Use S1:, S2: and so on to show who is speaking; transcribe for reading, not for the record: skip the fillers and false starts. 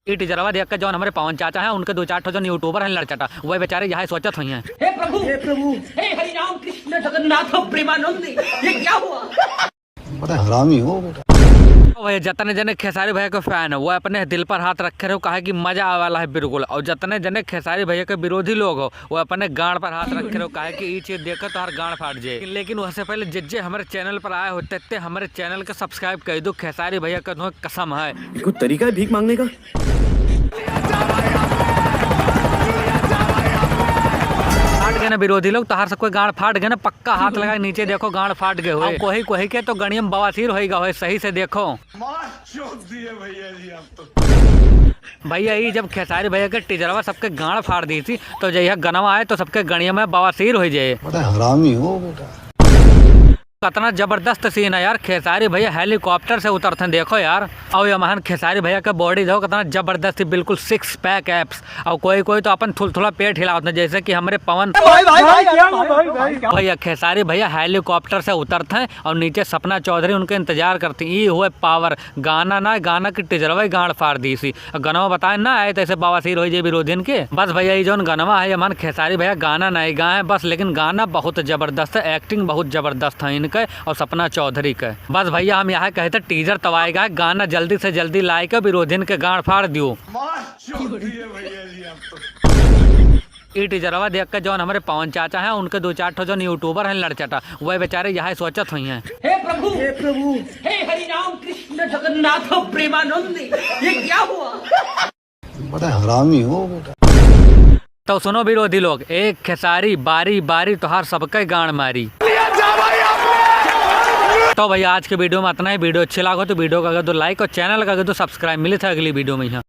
S1: ई टीचरवा देख के जौन हमारे पवन चाचा हैं उनके 2-4 ठो जौन यूट्यूबर हैं लड़चटा वही बेचारे यहाँ सोचत हुई हैं
S2: हे प्रभु हे हरि राम कृष्ण जगन्नाथ प्रेमानंद ये क्या हुआ।
S3: बड़ा हरामी हो बेटा।
S1: वही जतने जने खेसारी भैया के फैन है वो अपने दिल पर हाथ रखे रहे कहा कि मजा आने वाला है बिल्कुल। और जतने जने खेसारी भैया के विरोधी लोग हो वो अपने गांड पर हाथ रखे रहे कहा कि ये चीज देखकर तो हर गांड फाट जाए। लेकिन उससे पहले जिज्जे हमारे चैनल पर आए होते थे हमारे चैनल के सब्सक्राइब कर दो। खेसारी भैया का तुम्हें कसम है
S4: कोई तरीका है भीख मांगने का।
S1: फाट गए ना विरोधी लोग तो हर सब कोई गांड फाट गए ना पक्का हाथ लगाए नीचे देखो गांड फाट गए हुए। कोही कोही के तो गणियम बवासीर होएगा हो सही से देखो। भैया ये जब खेसारी भैया के टीचरवा सबके गांड फाड़ दी थी तो जब यह गनवा आए तो सबके गणियम में बवासीर हो जाए।
S3: बड़ा हरामी हो बेटा।
S1: कितना जबरदस्त सीन है यार। खेसारी भैया हेलीकॉप्टर से उतरते हैं देखो यार। और ये महान खेसारी भैया का बॉडी देखो कितना जबरदस्त बिल्कुल 6 पैक एप्स। और कोई कोई तो अपन थोड़ा पेट हिलाते हैं जैसे कि हमारे पवन भैया। खेसारी भैया हेलीकॉप्टर से उतरते हैं और नीचे सपना चौधरी उनके इंतजार करती हैं। ये हुए पावर गाना ना गाना की टीचरवा गांड फाड़ दी सी। गनवा बताए ना आए तो ऐसे बवासीर हो जाए विरोधिन के। बस भैया ये जो गनवा है मान खेसारी भैया गाना नहीं गाए बस लेकिन गाना बहुत जबरदस्त है। एक्टिंग बहुत जबरदस्त है इनके और सपना चौधरी के। बस भैया हम यहाँ कहते टीजर तवाएगा गाना जल्दी से जल्दी लाए के विरोधिन के गांड फाड़ दियो। ई टीजरवा देख के जौन हमारे पवन चाचा हैं उनके 2-4 ठो जौन यूट्यूबर हैं लड़चटा वही बेचारे यहाँ सोचत हुई हैं
S2: हे प्रभु हे हरि राम कृष्ण जगन्नाथ प्रेमानंद ये क्या हुआ।
S3: बड़ा हरामी हो बेटा।
S1: तो सुनो विरोधी लोग एक खेसारी बारी बारी तो हर सबके गांड मारी। तो भैया आज के वीडियो में इतना ही। वीडियो अच्छी लगा तो वीडियो का अगर तो लाइक और चैनल का अगर तो सब्सक्राइब मिले था अगली वीडियो में यहाँ।